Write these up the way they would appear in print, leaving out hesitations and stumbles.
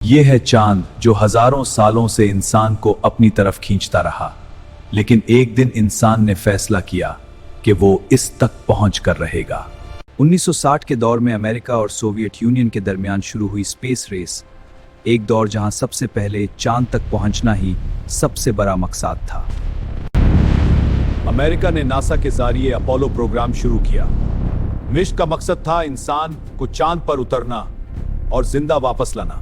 ये है चांद जो हजारों सालों से इंसान को अपनी तरफ खींचता रहा, लेकिन एक दिन इंसान ने फैसला किया कि वो इस तक पहुंच कर रहेगा। 1960 के दौर में अमेरिका और सोवियत यूनियन के दरमियान शुरू हुई स्पेस रेस, एक दौर जहां सबसे पहले चांद तक पहुंचना ही सबसे बड़ा मकसद था। अमेरिका ने नासा के जरिए अपोलो प्रोग्राम शुरू किया। मिशन का मकसद था इंसान को चांद पर उतरना और जिंदा वापस लाना।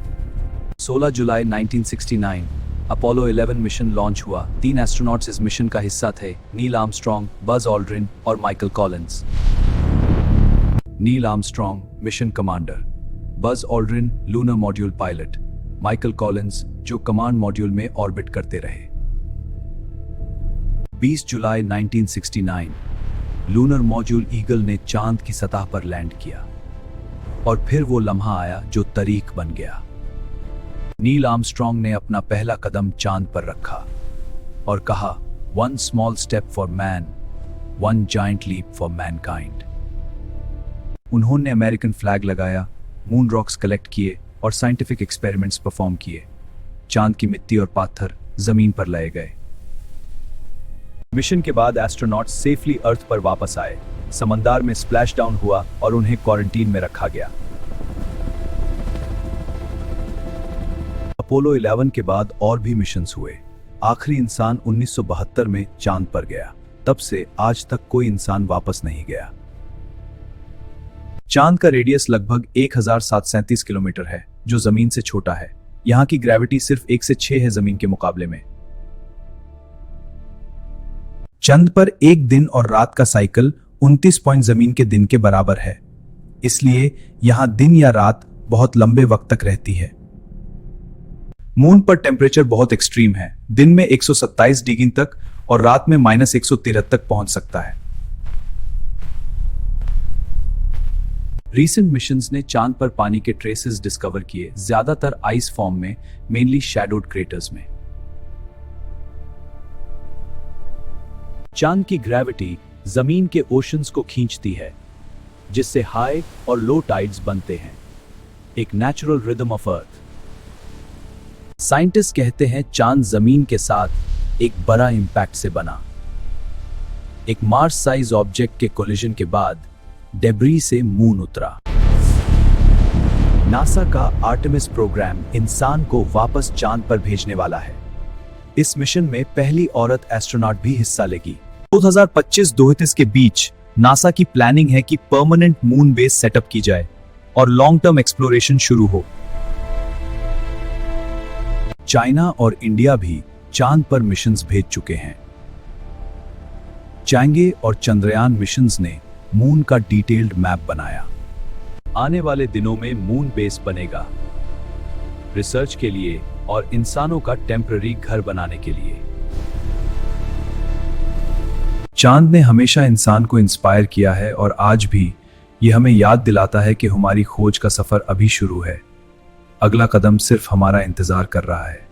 16 जुलाई 1969 अपोलो 11 मिशन लॉन्च हुआ। 3 एस्ट्रोनॉट्स इस मिशन का हिस्सा थे, नील आर्मस्ट्रॉन्ग, बज ऑल्ड्रिन और Michael Collins. Neil Armstrong mission commander, Buzz Aldrin lunar module pilot, Michael Collins जो कमांड मॉड्यूल में ऑर्बिट करते रहे। 20 जुलाई 1969 लूनर मॉड्यूल ईगल ने चांद की सतह पर लैंड किया और फिर वो लम्हा आया जो तारीख बन गया। नील आर्मस्ट्रॉन्ग ने अपना पहला कदम चांद पर रखा और कहा, one small step for man, one giant leap for mankind. उन्होंने अमेरिकन फ्लैग लगाया, मून रॉक्स कलेक्ट किए और साइंटिफिक एक्सपेरिमेंट्स परफॉर्म किए। चांद की मिट्टी और पत्थर जमीन पर लाए गए। मिशन के बाद एस्ट्रोनॉट्स सेफली अर्थ पर वापस आए, समंदर में स्प्लैश डाउन हुआ और उन्हें क्वारंटीन में रखा गया। अपोलो 11 के बाद और भी मिशंस हुए। आखिरी इंसान 1972 में चांद पर गया। तब से आज तक कोई इंसान वापस नहीं गया। चांद का रेडियस लगभग 1737 किलोमीटर है, जो जमीन से छोटा है। यहां की ग्रेविटी सिर्फ 1 से 6 है जमीन के मुकाबले में। चंद पर एक दिन और रात का साइकिल 29 पॉइंट जमीन के दिन के बराबर है, इसलिए यहां दिन या रात बहुत लंबे वक्त तक रहती है। मून पर टेम्परेचर बहुत एक्सट्रीम है, दिन में 127 डिग्री तक और रात में -113 तक पहुंच सकता है। रीसेंट मिशंस ने चांद पर पानी के ट्रेसेस डिस्कवर किए, ज्यादातर आइस फॉर्म में, मेनली शैडोड क्रेटर्स में। चांद की ग्रेविटी जमीन के ओशंस को खींचती है, जिससे हाई और लो टाइड्स बनते हैं, एक natural rhythm of earth. Scientist कहते हैं चांद जमीन के साथ एक बड़ा इंपैक्ट से बना। एक मार्स साइज ऑब्जेक्ट के कोलिजन के बाद डेब्री से मून उतरा। नासा का आर्टेमिस प्रोग्राम इंसान को वापस चांद पर भेजने वाला है। इस मिशन में पहली औरत एस्ट्रोनॉट भी हिस्सा लेगी। 2025-2030 के बीच नासा की प्लानिंग है कि परमानेंट मून बेस सेटअप की जाए और लॉन्ग टर्म एक्सप्लोरेशन शुरू हो। चाइना और इंडिया भी चांद पर मिशंस भेज चुके हैं। चैंगे और चंद्रयान मिशंस ने मून का डिटेल्ड मैप बनाया। आने वाले दिनों में मून बेस बनेगा, रिसर्च के लिए और इंसानों का टेम्पररी घर बनाने के लिए। चांद ने हमेशा इंसान को इंस्पायर किया है और आज भी यह हमें याद दिलाता है कि हमारी खोज का सफर अभी शुरू है। अगला कदम सिर्फ हमारा इंतजार कर रहा है।